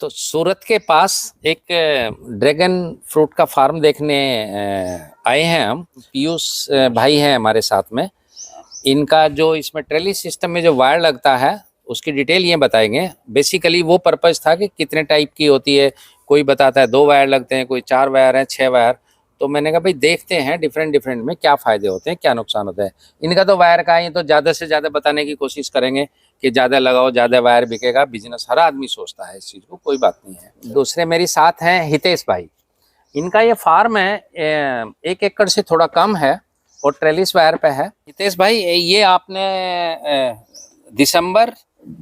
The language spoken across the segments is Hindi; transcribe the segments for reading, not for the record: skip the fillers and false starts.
तो सूरत के पास एक ड्रैगन फ्रूट का फार्म देखने आए हैं हम। पीयूष भाई हैं हमारे साथ में। इनका जो इसमें ट्रेलिस सिस्टम में जो वायर लगता है उसकी डिटेल ये बताएंगे। बेसिकली वो पर्पस था कि कितने टाइप की होती है। कोई बताता है 2 वायर लगते हैं, कोई 4 वायर हैं, 6 वायर। तो मैंने कहा भाई देखते हैं डिफरेंट में क्या फ़ायदे होते हैं, क्या नुकसान होता है। इनका तो वायर का ही तो ज़्यादा से ज़्यादा बताने की कोशिश करेंगे कि ज़्यादा लगाओ, ज़्यादा वायर बिकेगा। बिजनेस हर आदमी सोचता है इस चीज़ को, कोई बात नहीं है। दूसरे मेरे साथ हैं हितेश भाई। इनका ये फार्म है 1 एकड़ से थोड़ा कम है और ट्रेलिस वायर पे है। हितेश भाई ये आपने दिसंबर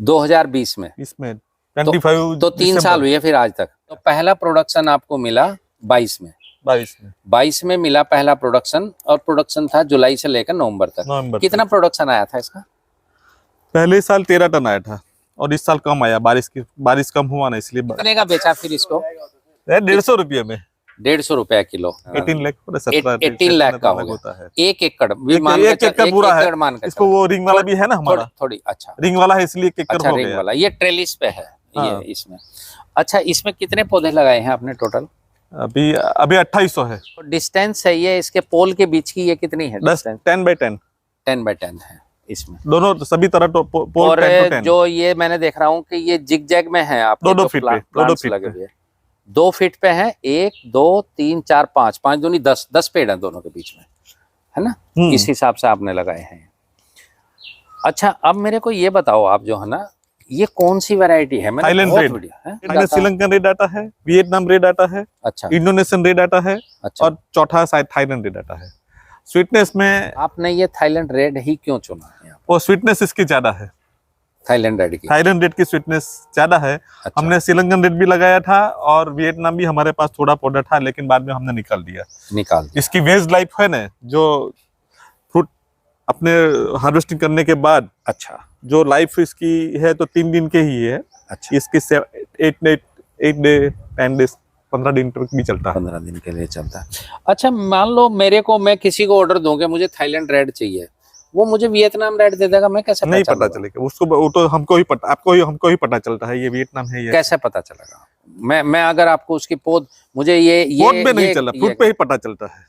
2020 में इसमें 25 तो 3 साल हुए फिर आज तक। तो पहला प्रोडक्शन आपको मिला 22 में। 22 में मिला पहला प्रोडक्शन, और प्रोडक्शन था जुलाई से लेकर नवंबर तक। कितना प्रोडक्शन आया था इसका? पहले साल 13 टन आया था और इस साल कम आया। बारिश कम हुआ ना, इसलिए। कितने का बेचा फिर इसको? 150 रुपये में। 150 रुपया किलो। 18 लाख 18 लाख का होता है। 1 एकड़ भी मान के, 1 एकड़ पूरा है। इसको वो रिंग वाला भी है ना हमारा, थोड़ी अच्छा रिंग वाला है, इसलिए 1 एकड़ अच्छा, हो रिंग गया वाला। ये ट्रेलिस पे है। ये इसमें अच्छा, इसमें कितने पौधे लगाए हैं आपने टोटल? अभी 2800 है। डिस्टेंस है ये इसके पोल के बीच की, ये कितनी है? 10 बाय 10 है इसमें दोनों, सभी तरह पोल। और 10 to 10। जो ये मैंने देख रहा हूँ कि ये जिग जैग में है आपके 2 फीट पे लगे हुए 2 फीट पे है। 1 2 3 4 5 दूनी 10 पेड़ है दोनों के बीच में, है ना? इस हिसाब से आपने लगाए हैं। अच्छा, अब मेरे को ये बताओ आप जो है ना, ये कौन सी वैरायटी है? थाईलैंड रेड है, श्रीलंकन रेड आता है, वियतनाम रेड आता है, अच्छा, इंडोनेशियन रेड आता है, अच्छा, और चौथा शायद थाईलैंड रेड आता है। स्वीटनेस में आपने ये थाईलैंड रेड ही क्यों चुना है? और स्वीटनेस इसकी ज्यादा है, थाईलैंड रेड की स्वीटनेस ज्यादा है। अच्छा। हमने श्रीलंकन रेड भी लगाया था और वियतनाम भी हमारे पास थोड़ा पौधा था, लेकिन बाद में हमने निकाल दिया। इसकी वेज लाइफ है ना, जो फ्रूट अपने हार्वेस्टिंग करने के बाद, अच्छा, जो लाइफ इसकी है तो 3 दिन के ही है। अच्छा। इसकी 8 डे 10 डेज 15 दिन तक भी चलता है। 15 दिन के लिए चलता है। अच्छा, मान लो मैं किसी को ऑर्डर दूंगा, मुझे थाईलैंड रेड चाहिए, वो मुझे वियतनाम रेड दे देगा, मैं कैसे नहीं पता चलेगा उसको? वो तो हमको ही पता, हमको ही पता चलता है ये वियतनाम है। ये कैसे पता चलेगा? मैं अगर आपको उसकी पौध, मुझे ये पौध पे नहीं चला, फ्रूट पे ही पता चलता है,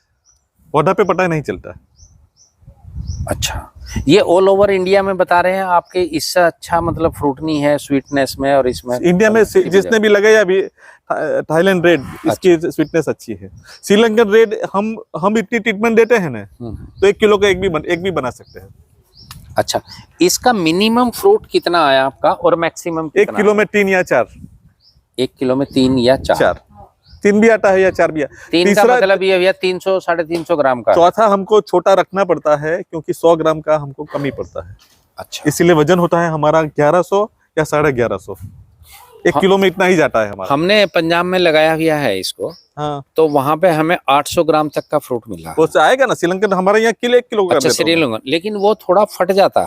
पौधा पे पता नहीं चलता है। अच्छा, ये ऑल ओवर इंडिया में बता रहे हैं आपके, इससे अच्छा मतलब फ्रूट नहीं है स्वीटनेस में? और इसमें इंडिया में जिसने भी लगाया अभी थाईलैंड रेड, इसकी स्वीटनेस अच्छी है। श्रीलंकन रेड हम इतनी ट्रीटमेंट देते हैं ना, तो 1 किलो का एक भी बना सकते हैं। अच्छा, इसका मिनिमम फ्रूट कितना आया आपका और मैक्सिमम? 1 किलो में 3 या 4। 1 किलो में 3 या 4। 3 भी आता है या 4 भी आता है। 3 का मतलब ये भैया 300 350 ग्राम का। चौथा हमको छोटा रखना पड़ता है क्योंकि 100 ग्राम का हमको कमी पड़ता है। अच्छा, इसीलिए वजन होता है हमारा 1100 या 1150। 1 किलो में इतना ही जाता है हमारा। हमने पंजाब में लगाया हुआ है इसको। हाँ। तो वहाँ पे हमें 800 ग्राम तक का फ्रूट मिला। वो आएगा ना, श्रीलंकन हमारे यहाँ 1 किलो का। अच्छा, श्रीलंकन, लेकिन वो थोड़ा फट जाता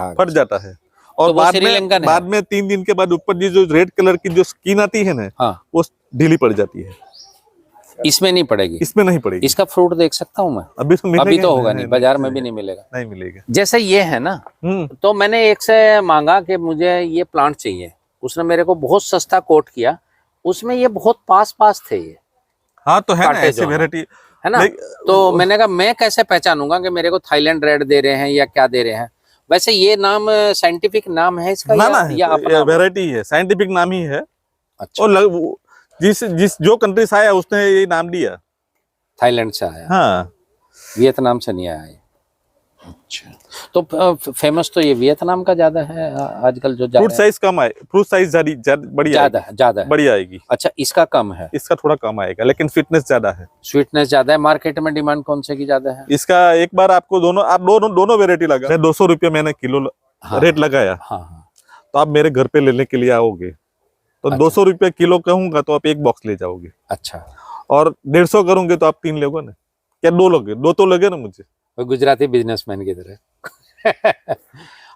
है। और बाद में 3 दिन के बाद ऊपर जो रेड कलर की जो स्किन आती है ना, हाँ, वो ढीली पड़ जाती है। इसमें नहीं पड़ेगी? इसमें नहीं पड़ेगी। इसका फ्रूट देख सकता हूँ मैं? अभी तो होगा नहीं, बाजार में भी नहीं मिलेगा। नहीं मिलेगा। जैसे ये है ना, तो मैंने एक से मांगा कि मुझे ये प्लांट चाहिए, उसने मेरे को बहुत सस्ता कोट किया, उसमें ये बहुत पास थे ये। हाँ, तो है ना ऐसी वैरायटी, है ना? तो मैंने कहा मैं कैसे पहचानूंगा कि मेरे को थाईलैंड रेड दे रहे हैं या क्या दे रहे हैं? वैसे ये नाम साइंटिफिक नाम है इसका या वैरायटी है? साइंटिफिक नाम ही है। अच्छा। और जो कंट्री से आया उसने ये नाम दिया। थाईलैंड से आया? हाँ, वियतनाम से नहीं आया ये। अच्छा, तो फेमस तो ये वियतनाम का ज्यादा है आजकल जो फ्रूट साइज कम आए, फ्रूट साइज ज्यादा बड़ी आएगी। अच्छा, इसका कम है? इसका थोड़ा कम आएगा, लेकिन स्वीटनेस ज्यादा है। स्वीटनेस ज्यादा है। मार्केट में डिमांड कौन से की ज्यादा है? इसका एक बार आपको दोनों वेरायटी लगा 200 रुपये मैंने किलो रेट लगाया। हाँ। तो आप मेरे घर पे लेने के लिए आओगे तो 200 रुपये किलो कहूंगा तो आप 1 बॉक्स ले जाओगे। अच्छा, और 150 करूंगे तो आप 3 लोगे ना, क्या 2 लोगे? 2 तो लगे ना मुझे, गुजराती बिजनेसमैन की तरह।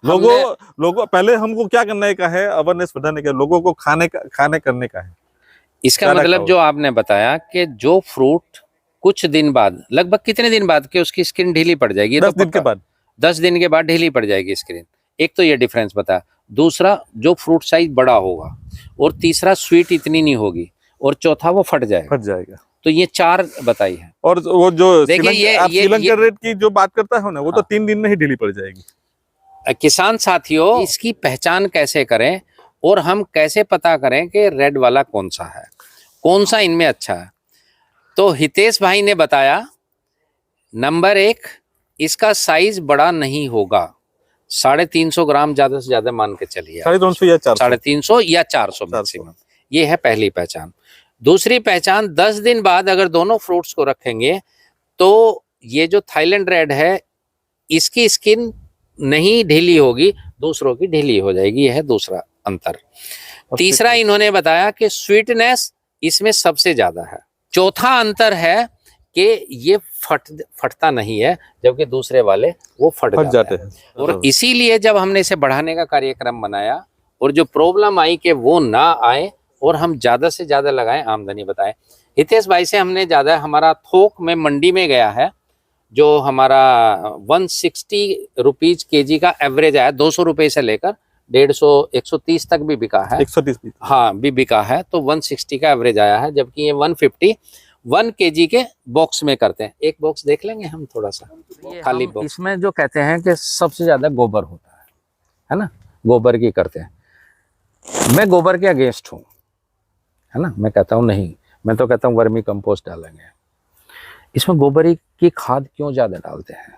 लोगों पहले हमको क्या करने का है, अवेयरनेस बढ़ाने का, लोगों को खाने करने का है। इसका मतलब जो आपने बताया कि जो फ्रूट कुछ दिन बाद, लगभग कितने दिन बाद कि उसकी स्किन ढीली पड़ जाएगी? 10 दिन के बाद। 10 दिन के बाद ढीली पड़ जाएगी स्किन। एक तो ये डिफरेंस बता। दूसरा, जो फ्रूट साइज बड़ा होगा और तीसरा स्वीट इतनी नहीं होगी, और चौथा वो फट जाएगा। तो ये 4 बताई है। और वो जो देखिए आप श्रीलंकन रेड की जो बात करता है ना, वो तो 3 दिन में ही ढीली पड़ जाएगी। किसान साथियों, इसकी पहचान कैसे करें और हम कैसे पता करें कि रेड वाला कौन सा है, कौन सा इनमें अच्छा है? तो हितेश भाई ने बताया, नंबर 1, इसका साइज बड़ा नहीं होगा, 350 ग्राम ज्यादा से ज्यादा मान के चलिए, 350 या 400, 350 या 400 मैक्सिमम। ये है पहली पहचान। दूसरी पहचान, 10 दिन बाद अगर दोनों फ्रूट्स को रखेंगे तो ये जो थाईलैंड रेड है, इसकी स्किन नहीं ढीली होगी, दूसरों की ढीली हो जाएगी। यह है दूसरा अंतर। तीसरा इन्होंने बताया कि स्वीटनेस इसमें सबसे ज्यादा है। चौथा अंतर है कि ये फटता नहीं है, जबकि दूसरे वाले वो फट जाते हैं। और इसीलिए जब हमने इसे बढ़ाने का कार्यक्रम बनाया और जो प्रॉब्लम आई कि वो ना आए और हम ज्यादा से ज्यादा लगाएं, आमदनी बताएं, हितेश भाई से हमने ज्यादा, हमारा थोक में मंडी में गया है, जो हमारा 160 रुपीज केजी का एवरेज आया, 200 रुपए से लेकर 150 130 तक भी बिका है, 130 हाँ भी बिका है। तो 160 का एवरेज आया है, जबकि ये 150 1 केजी के बॉक्स में करते हैं। एक बॉक्स देख लेंगे हम थोड़ा सा, खाली बॉक्स। इसमें जो कहते हैं कि सबसे ज्यादा गोबर होता है ना, गोबर की करते हैं। मैं गोबर के अगेंस्ट हूँ, है ना, मैं कहता हूँ नहीं, मैं तो कहता हूँ वर्मी कंपोस्ट डालेंगे। इसमें गोबर की खाद क्यों ज्यादा डालते हैं,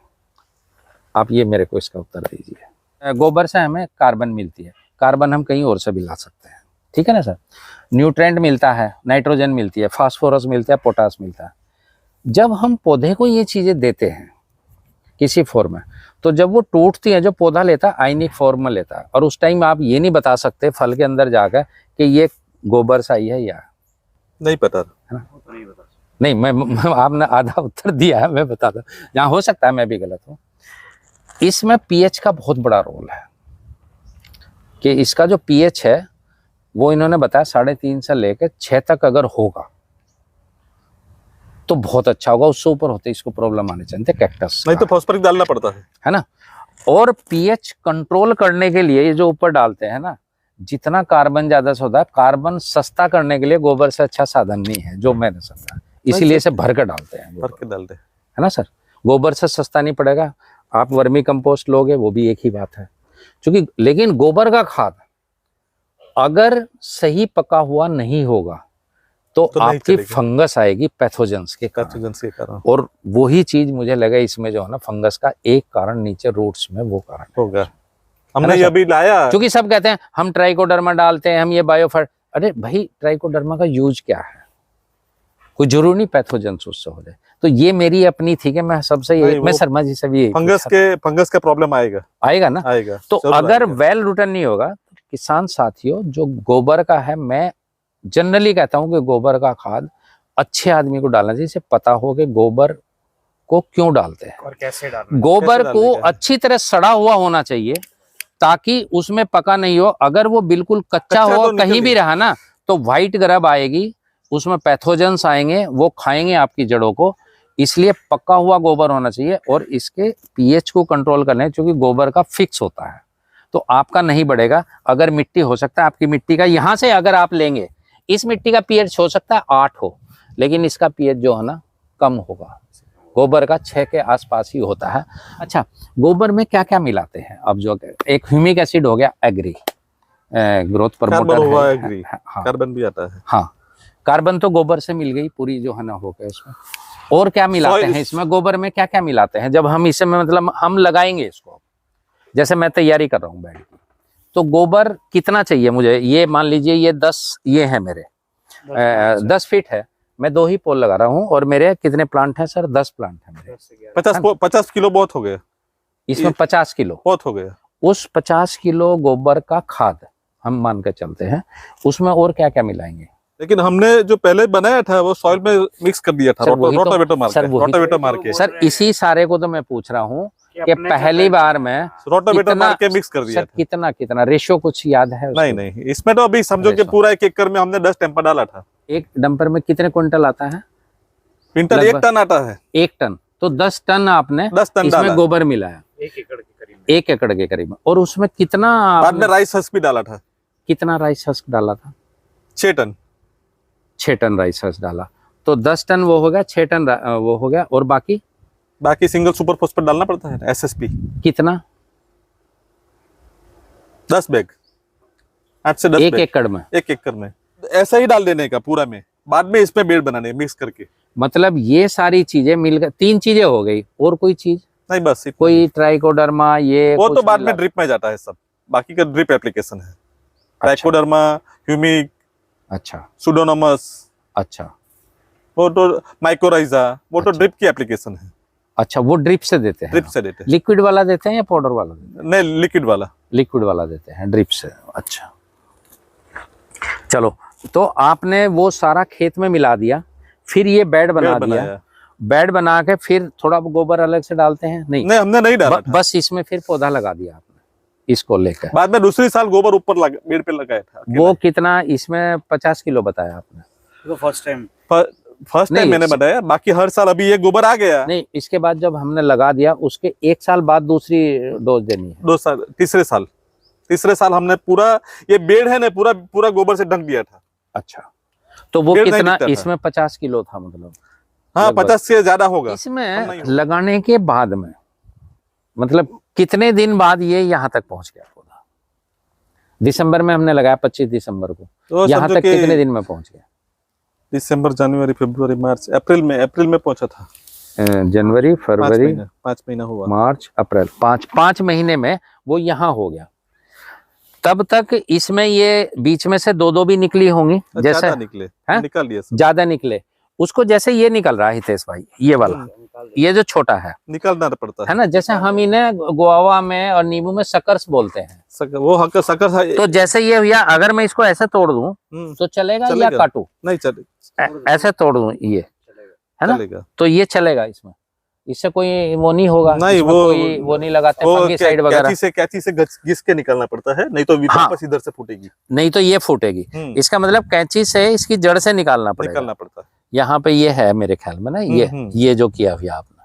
आप ये मेरे को इसका उत्तर दीजिए। गोबर से हमें कार्बन मिलती है, कार्बन हम कहीं और से भी ला सकते हैं, ठीक है ना सर। न्यूट्रेंट मिलता है, नाइट्रोजन मिलती है, फास्फोरस मिलता है, पोटास मिलता है। जब हम पौधे को ये चीजें देते हैं किसी फॉर्म में, तो जब वो टूटती है, जो पौधा लेता है आयनिक फॉर्म में लेता है, और उस टाइम आप ये नहीं बता सकते फल के अंदर जाकर कि ये गोबर से आई है या नहीं, पता है ना, नहीं। मैं आपने आधा उत्तर दिया है, मैं बताता हूँ, जहाँ हो सकता है मैं भी गलत हूँ। इसमें पीएच का बहुत बड़ा रोल है कि इसका जो पीएच है वो इन्होंने बताया 3.5 से लेकर 6 तक अगर होगा तो बहुत अच्छा होगा, उससे ऊपर होते इसको प्रॉब्लम आने चाहिए, कैक्टस नहीं तो फॉस्फोरस डालना पड़ता है ना। और पीएच कंट्रोल करने के लिए ये जो ऊपर डालते हैं ना, जितना कार्बन ज्यादा से होता है, कार्बन सस्ता करने के लिए गोबर से अच्छा साधन नहीं है, जो मैंने समझा, इसीलिए इसे भर कर डालते हैं, भर के डालते हैं, है ना सर। गोबर से सस्ता नहीं पड़ेगा, आप वर्मी कंपोस्ट लोगे वो भी एक ही बात है, क्योंकि लेकिन गोबर का खाद अगर सही पका हुआ नहीं होगा तो आपकी फंगस आएगी पैथोजेंस के कारण। और वही चीज मुझे लगा इसमें जो है ना, फंगस का एक कारण नीचे रूट्स में वो कारण होगा। हमने ये अभी लाया, क्योंकि सब कहते हैं हम ट्राइकोडर्मा डालते हैं, हम ये बायोफर, अरे भाई ट्राइकोडर्मा का यूज क्या है, कोई जरूरी नहीं पैथोजेंस उससे हो जाए। तो ये मेरी अपनी थी कि मैं सबसे ये, मैं शर्मा जी से भी फंगस का प्रॉब्लम आएगा ना, आएगा। तो अगर वेल रूटन नहीं होगा, तो किसान साथियों जो गोबर का है, मैं जनरली कहता हूं कि गोबर का खाद अच्छे आदमी को डालना चाहिए, इसे पता हो कि गोबर को क्यों डालते हैं और कैसे डालना है। गोबर को अच्छी तरह सड़ा हुआ होना चाहिए ताकि उसमें पका नहीं हो। अगर वो बिल्कुल कच्चा हो तो कहीं भी रहा ना, तो व्हाइट ग्रब आएगी, उसमें पैथोजेंस आएंगे, वो खाएंगे आपकी जड़ों को। इसलिए पका हुआ गोबर होना चाहिए और इसके पीएच को कंट्रोल करना है, क्योंकि गोबर का फिक्स होता है तो आपका नहीं बढ़ेगा। अगर मिट्टी हो सकता है आपकी मिट्टी का, यहाँ से अगर आप लेंगे, इस मिट्टी का पीएच हो सकता है 8 हो, लेकिन इसका पीएच जो है ना कम होगा, गोबर का 6 के आसपास ही होता है। अच्छा, गोबर में क्या क्या मिलाते हैं? अब जो एक ह्यूमिक एसिड हो गया, एग्री ग्रोथ प्रमोटर है, हाँ, कार्बन भी आता है, हाँ, कार्बन तो गोबर से मिल गई पूरी जो है ना हो गया उसमें। और क्या मिलाते हैं इसमें, गोबर में क्या क्या मिलाते हैं? जब हम इसे मतलब हम लगाएंगे इसको, जैसे मैं तैयारी कर रहा हूँ बेड की, तो गोबर कितना चाहिए मुझे? ये मान लीजिए ये 10 ये है मेरे 10 फीट है, मैं 2 ही पोल लगा रहा हूँ, और मेरे कितने प्लांट हैं सर? 10 प्लांट है मेरे। 50 किलो बहुत हो गया इसमें, 50 किलो बहुत हो गया। उस 50 किलो गोबर का खाद हम मान के चलते हैं, उसमें और क्या क्या मिलाएंगे? लेकिन हमने जो पहले बनाया था वो सॉइल में मिक्स कर दिया था, रोटावेटर मार के। सर इसी सारे को तो मैं पूछ रहा हूँ कि पहली बार में रोटावेटर मार के मिक्स कर दिया सर, कितना रेशियो कुछ याद है? नहीं, इसमें तो अभी समझो कि पूरा 1 एकड़ में हमने 10 टेम्पर डाला था। एक डंपर में कितने क्विंटल आता है? क्विंटल 1 टन आता है। 1 टन, तो 10 टन आपने 10 टन इसमें गोबर मिलाया 1 एकड़ के करीब। और उसमें कितना बाद में राइस हस्क भी डाला था? कितना राइस हस्क डाला था? 6 टन। 6 टन राइस हर्ष डाला तो 10 टन वो हो गया, 6 टन वो हो गया। और बाकी सिंगल सुपर फॉस्फेट डालना पड़ता है, एसएसपी। कितना? 10 बैग, 8 से 10 एक बैग एकड़ में? 1 एकड़ में ऐसा ही डाल देने का पूरा में, बाद में इसमें बेड बनाने मिक्स करके। मतलब ये सारी चीजें मिलकर 3 चीजें हो गई, और कोई चीज नहीं? बस कोई ट्राइकोडर्मा ये वो तो बाद में ड्रिप में जाता है सब, बाकी का ड्रिप एप्लीकेशन है। ट्राइकोडर्मा, ह्यूमिक, अच्छा, सुडोनोमस, अच्छा, वो तो माइकोराइजा, वो तो ड्रिप की एप्लीकेशन है। अच्छा, वो ड्रिप से देते हैं? ड्रिप से देते हैं। लिक्विड वाला देते हैं या पाउडर वाला देते हैं? नहीं, लिक्विड वाला। लिक्विड वाला देते हैं ड्रिप से। अच्छा, चलो, तो आपने वो सारा खेत में मिला दिया, फिर ये बेड बना दिया। बेड बना के फिर थोड़ा गोबर अलग से डालते हैं? नहीं, हमने नहीं डाला बस इसमें फिर पौधा लगा दिया आपने इसको लेकर। बाद में दूसरी साल गोबर ऊपर बेड पे लगाया था। वो कितना? इसमें 50 किलो बताया आपने? तो फर्स्ट टाइम मैंने बताया, बाकी हर साल अभी ये गोबर आ गया। नहीं, इसके बाद जब हमने लगा दिया उसके 1 साल बाद दूसरी डोज देनी है? 2 साल, तीसरे साल हमने पूरा ये बेड है ना, पूरा गोबर से ढक दिया था। अच्छा, तो वो कितना? इसमें 50 किलो था मतलब? हाँ, 50 से ज्यादा होगा। इसमें लगाने के बाद में मतलब कितने दिन बाद ये यहाँ तक पहुंच गया पौधा? दिसंबर में हमने लगाया, 25 दिसंबर को, तो यहाँ तक कितने दिन में पहुंच गया? दिसंबर, जनवरी, फरवरी, मार्च, अप्रैल में पहुंचा था। जनवरी, फरवरी, 5 महीना हुआ, मार्च, अप्रैल, 5 महीने में वो यहाँ हो गया। तब तक इसमें ये बीच में से 2-2 भी निकली होंगी, जैसे निकाल दिया, ज्यादा निकले उसको, जैसे ये निकल रहा है हितेश भाई, ये वाला, ये जो छोटा है निकालना पड़ता है ना, जैसे हम इन्हें गोवा में और नींबू में सकर्स बोलते हैं। वो सकर्स। तो जैसे ये भैया, अगर मैं इसको ऐसे तोड़ दूं तो चलेगा या काटूं? नहीं चलेगा। ऐसे तोड़ दूं ये, है ना, तो ये चलेगा। इससे कोई वो नहीं होगा? नहीं, वो नहीं लगाते फंगिसाइड वगैरह? कैंची से घिस के निकालना पड़ता है, नहीं तो वापस इधर से फूटेगी। नहीं तो ये फूटेगी। इसका मतलब कैंची से इसकी जड़ से निकालना पड़ता है। यहाँ पे ये है मेरे ख्याल में ना, ये जो किया हुआ आपने।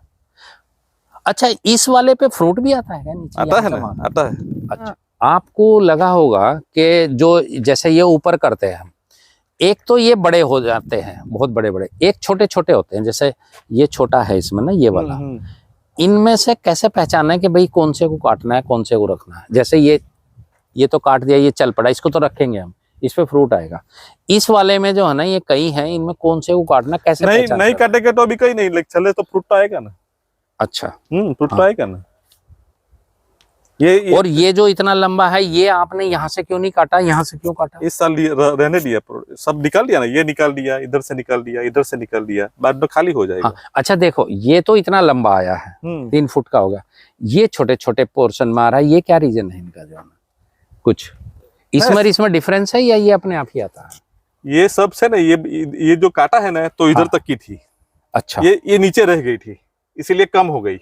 अच्छा, इस वाले पे फ्रूट भी आता है क्या नीचे? आता है ना, आता है। अच्छा, आपको लगा होगा कि जो जैसे ये ऊपर करते हैं हम, एक तो ये बड़े हो जाते हैं, बहुत बड़े बड़े, एक छोटे छोटे होते हैं, जैसे ये छोटा है इसमें ना, ये वाला। इनमें से कैसे पहचानना है कि भाई कौन से को काटना है, कौन से को रखना है? जैसे ये तो काट दिया, ये चल पड़ा, इसको तो रखेंगे हम, इस पे फ्रूट आएगा। इस वाले में जो है ना, ये कई हैं, इनमें कौन से को काटना, कैसे? नहीं काटेंगे तो अभी कहीं नहीं चले तो फ्रूट तो आएगा ना। अच्छा, फ्रूट तो आएगा ना। और ये जो इतना लंबा है, ये आपने यहाँ से क्यों नहीं काटा? यहाँ से क्यों काटा? इस साल रहने दिया, सब निकाल दिया ना, ये निकाल दिया, इधर से निकाल दिया, इधर से निकाल दिया, बाद में खाली हो जाएगा। अच्छा, देखो, ये तो इतना लंबा आया है, 3 फुट का होगा, ये छोटे छोटे पोर्शन में आ रहा है, ये क्या रीजन है इनका? जो कुछ इसमें डिफरेंस है या ये अपने आप ही आता है? ये सब से ना, ये जो काटा है ना, तो इधर तक की थी। अच्छा, ये नीचे रह गई थी, इसीलिए कम हो गई।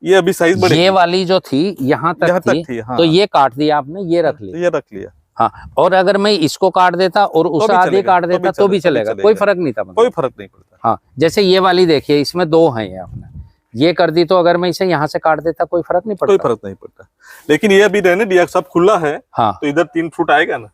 ये अभी साइज बड़ी, ये वाली जो थी यहाँ तक थी, हाँ। तो ये काट दिया आपने, ये रख लिया। हाँ, और अगर मैं इसको काट देता और उसे आधे काट देता तो भी चलेगा, कोई फर्क नहीं था? कोई फर्क नहीं पड़ता। हाँ, जैसे ये वाली देखिए, इसमें 2 हैं, ये आपने ये कर दी, तो अगर मैं इसे यहाँ से काट देता कोई फर्क नहीं पड़ता? कोई फर्क नहीं पड़ता, लेकिन ये अभी रहने दिया, सब खुला है। हाँ, तो इधर 3 फ्रूट आएगा ना।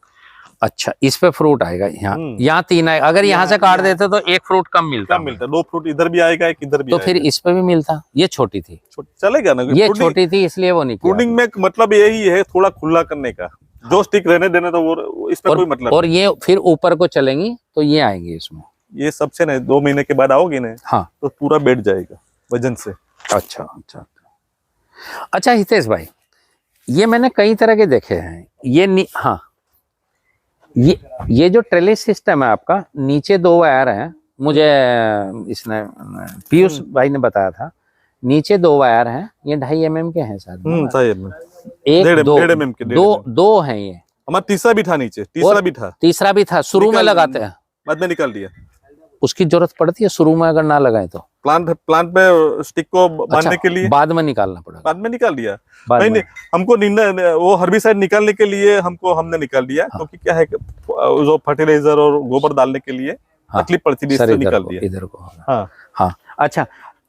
अच्छा, इस पे फ्रूट आएगा, यहाँ 3 आएगा। अगर यहाँ से काट देते तो 1 फ्रूट कम मिलता। 2 फ्रूट इधर भी आएगा, 1 इधर भी। तो फिर इस पे भी मिलता? ये छोटी थी, चलेगा ना, ये छोटी थी इसलिए वो नहीं किया। प्रूनिंग में मतलब यही है, थोड़ा खुला करने का, जो स्टिक रहने देना, तो वो इस पे कोई मतलब। और ये फिर ऊपर को चलेंगी तो ये आएंगे इसमें, ये सबसे ना 2 महीने के बाद आओगी ना, हाँ, तो पूरा बैठ जाएगा वजन से। अच्छा हितेश भाई, ये मैंने कई तरह के देखे हैं। हाँ, ये जो ट्रेलिस सिस्टम है आपका, नीचे 2 वायर हैं, मुझे इसने पीयूष भाई ने बताया था, नीचे 2 वायर हैं, ये 2.5 mm के हैं शायद। 1-1.5 mm के, 2 हैं ये। हमारा तीसरा भी था नीचे, तीसरा भी था, शुरू में लगाते हैं, बाद में निकाल दिया। उसकी जरूरत पड़ती है शुरू में, अगर ना लगाए तो? प्लांट पे स्टिक को बांधने के लिए बाद में निकालना पड़ेगा। बाद में निकाल दिया। नहीं, हमको वो हर्बिसाइड निकालने के लिए हमने निकाल दिया। हाँ। क्योंकि क्या है, जो फर्टिलाइजर और गोबर डालने के लिए तकलीफ पड़ती थी, इसलिए निकाल दिया इधर को। हाँ, अच्छा,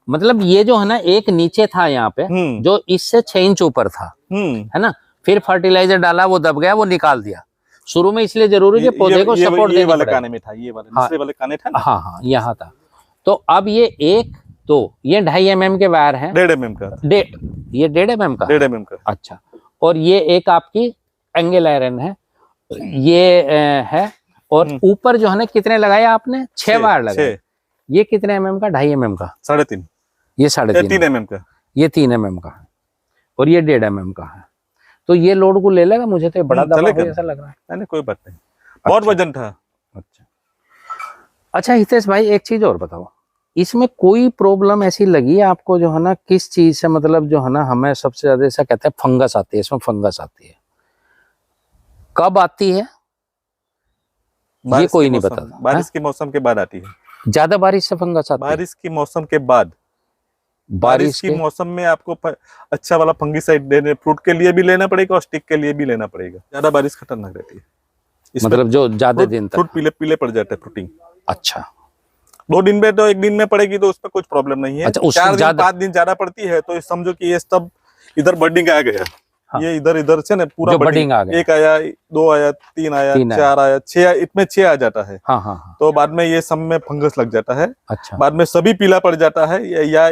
मतलब ये जो है ना, एक नीचे था यहाँ पे, जो इससे 6 इंच ऊपर था, है ना, फिर फर्टिलाइजर डाला, वो दब गया, वो निकाल दिया। शुरू में इसलिए जरूरी है कि पौधे को सपोर्ट ये देना वाले पड़ेगा। काने में था, ये वाले दूसरे वाले काने था ना। हाँ हाँ यहाँ था। तो अब ये एक तो ये 2.5 mm के वायर हैं, 1.5 mm का, ये 1.5 mm का, 1.5 mm का। अच्छा, और ये एक आपकी एंगल आयरन है, ये है, और ऊपर जो है ना कितने लगाए आपने? 6 वायर लगाए। ये कितने mm का? 2.5 mm का, 3.5, ये 3.5 3 mm का, ये 3 mm का है, और ये 1.5 mm का है। तो ये लोड को ले लेगा? मुझे तो ये बड़ा दबा हुआ ऐसा लग रहा है। नहीं कोई बात नहीं, बहुत वजन था। अच्छा हितेश भाई, एक चीज और बताओ, इसमें कोई प्रॉब्लम ऐसी लगी आपको जो है ना, किस चीज से, मतलब जो है ना, हमें सबसे ज्यादा ऐसा कहते हैं फंगस आती है, इसमें फंगस आती है, कब आती है ये कोई नहीं बताता। बारिश के मौसम के बाद आती है, ज्यादा बारिश से फंगस आती है? बारिश के मौसम के बाद, बारिश के मौसम में आपको अच्छा वाला फंगीसाइड देने, फ्रूट के लिए भी लेना पड़ेगा और स्टिक के लिए भी लेना पड़ेगा। ज्यादा बारिश खतरनाक रहती है, मतलब जो ज्यादा दिन तक फ्रूट पीले पीले पड़ जाते हैं, फ्रूटिंग। अच्छा, 2 दिन में तो 1 दिन में पड़ेगी तो उस पर कुछ प्रॉब्लम नहीं है। अच्छा, 4 दिन 5 दिन ज्यादा पड़ती है तो समझो कि ये सब इधर बडिंग आ गया। हाँ। ये इधर से ना पूरा बडिंग आ गया, 1 आया, 2 आया, 3 आया, 4 आया, 6, इसमें 6 आ जाता है। हाँ हाँ। तो बाद में ये सब में फंगस लग जाता है। अच्छा, बाद में सभी पीला पड़ जाता है, या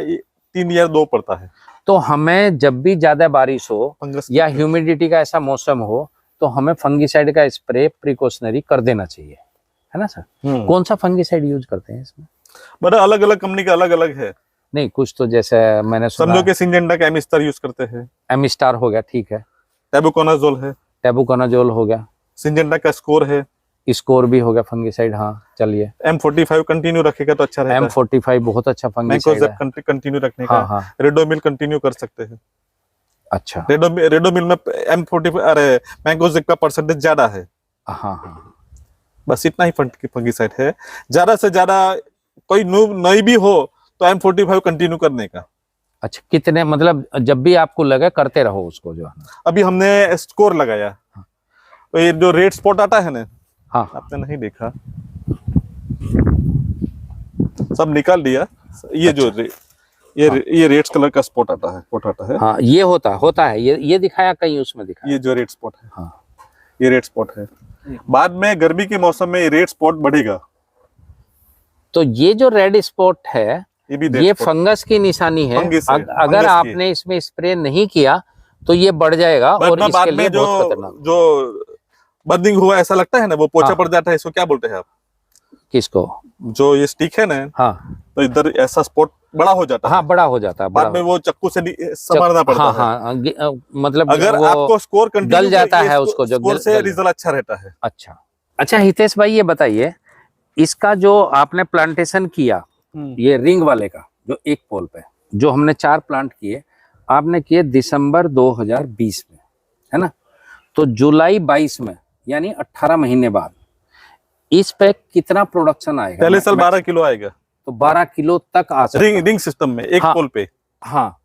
3 या 2 पड़ता है। तो हमें जब भी ज्यादा बारिश हो या ह्यूमिडिटी का ऐसा मौसम हो तो हमें फंगीसाइड का स्प्रे प्रिकॉशनरी कर देना चाहिए, है ना सर? कौन सा फंगीसाइड यूज करते हैं इसमें? बड़ा अलग अलग कंपनी का अलग अलग है। नहीं, कुछ तो जैसे मैंने सुना, समझो कि सिंजेंटा का एमिस्टार यूज करते हैं। एमिस्टार हो गया, ठीक है। टेबुकोनाजोल है, टेबुकोनाजोल हो गया। सिंजेंटा का स्कोर है, स्कोर भी हो गया फंगीसाइड। हाँ चलिए, M45 कंटिन्यू रखेगा तो अच्छा रहेगा। M45 बहुत अच्छा फंगीसाइड है। कंटिन्यू रखने का। हाँ। रेडोमिल कंटिन्यू कर सकते हैं। अच्छा, रेडोमिल में M45 अरे मैंगोजेब का परसेंटेज ज्यादा है। हाँ, बस इतना ही फंगीसाइड है। ज्यादा से ज्यादा कोई नई भी हो तो M45 कंटिन्यू करने का। अच्छा, कितने, मतलब जब भी आपको लगे करते रहो उसको जो है। अभी हमने स्कोर लगाया। हाँ। तो ये जो रेड स्पॉट आता है ना, हाँ, आपने नहीं देखा, सब निकाल दिया। ये अच्छा। जो ये रेड कलर का स्पॉट आता है। हाँ, ये होता है, ये दिखाया कहीं, उसमें दिखाया। ये जो रेड स्पॉट है, हाँ, ये रेड स्पॉट है। बाद में गर्मी के मौसम में रेड स्पॉट बढ़ेगा। तो ये जो रेड स्पॉट है ये फंगस की निशानी है। अगर आपने इसमें स्प्रे नहीं किया तो ये बढ़ जाएगा और इसके लिए बहुत खतरनाक। जो बर्निंग हुआ ऐसा लगता है ना, वो पोछा पड़ जाता है, इसको क्या बोलते हैं आप? किसको? जो ये स्टिक है ना, हाँ, तो इधर ऐसा स्पॉट बड़ा हो जाता है। हाँ, बड़ा हो जाता है। बाद में वो चक्कू से संभालना पड़ता है। हाँ, मतलब अगर आपको स्कोर गल जाता है उसको, जो स्कोर से रिजल्ट अच्छा रहता है। अच्छा हितेश भाई, ये बताइए, इसका जो आपने प्लांटेशन किया, ये रिंग वाले का, जो एक पोल पे जो हमने 4 प्लांट किए, आपने किए दिसंबर 2020 में, है ना? तो जुलाई 22 में, यानी 18 महीने बाद, इस पे कितना प्रोडक्शन आएगा? पहले साल 12 किलो आएगा। तो 12 किलो तक आ सकता है रिंग सिस्टम में, एक पोल पे। हाँ,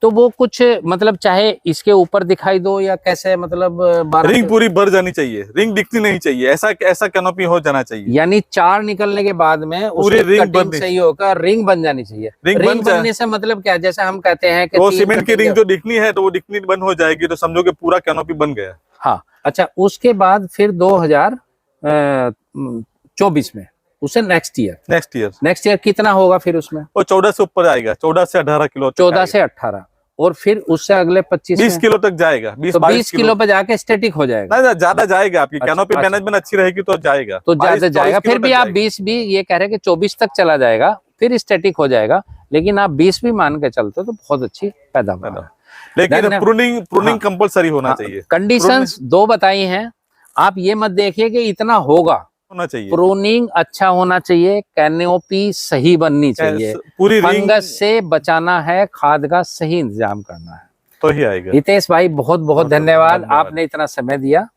तो वो कुछ, मतलब चाहे इसके ऊपर दिखाई दो या कैसे, मतलब रिंग पूरी भर जानी चाहिए, रिंग दिखनी नहीं चाहिए, ऐसा कैनोपी हो जाना चाहिए। यानी 4 निकलने के बाद में पूरी रिंग सही होकर रिंग बन जानी चाहिए। रिंग बनने से मतलब क्या, जैसे हम कहते हैं कि वो सीमेंट की रिंग जो दिखनी है तो वो दिखनी बंद हो जाएगी, तो समझो कि पूरा कैनोपी बन गया। हाँ, अच्छा, उसके बाद फिर 2024 में, उसे नेक्स्ट ईयर कितना होगा फिर उसमें? वो 14 से ऊपर आएगा, 14 से 18 किलो। 14 से 18, और फिर उससे अगले 20 किलो तक जाएगा। 20 किलो पे जाके स्टैटिक हो जाएगा। नहीं, ज्यादा जाएगा, आपकी कैनोपी मैनेजमेंट अच्छी रहेगी तो जाएगा, तो ज्यादा जाएगा। फिर भी आप 20 भी, ये कह रहे हैं कि 24 तक चला जाएगा, फिर स्टैटिक हो जाएगा, लेकिन आप 20 भी मान के चलते हो तो बहुत अच्छी पैदावार है। लेकिन प्रूनिंग कंपलसरी होना चाहिए। कंडीशंस 2 बताई हैं, आप ये मत देखिए कि इतना होगा चाहिए। प्रूनिंग अच्छा होना चाहिए, कैनोपी सही बननी चाहिए, पूरी फंगस से बचाना है, खाद का सही इंतजाम करना है, तो ही आएगा। हितेश भाई, बहुत बहुत धन्यवाद, आपने इतना समय दिया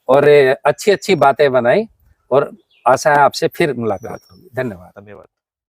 और अच्छी बातें बनाई, और आशा है आपसे फिर मुलाकात होगी। धन्यवाद।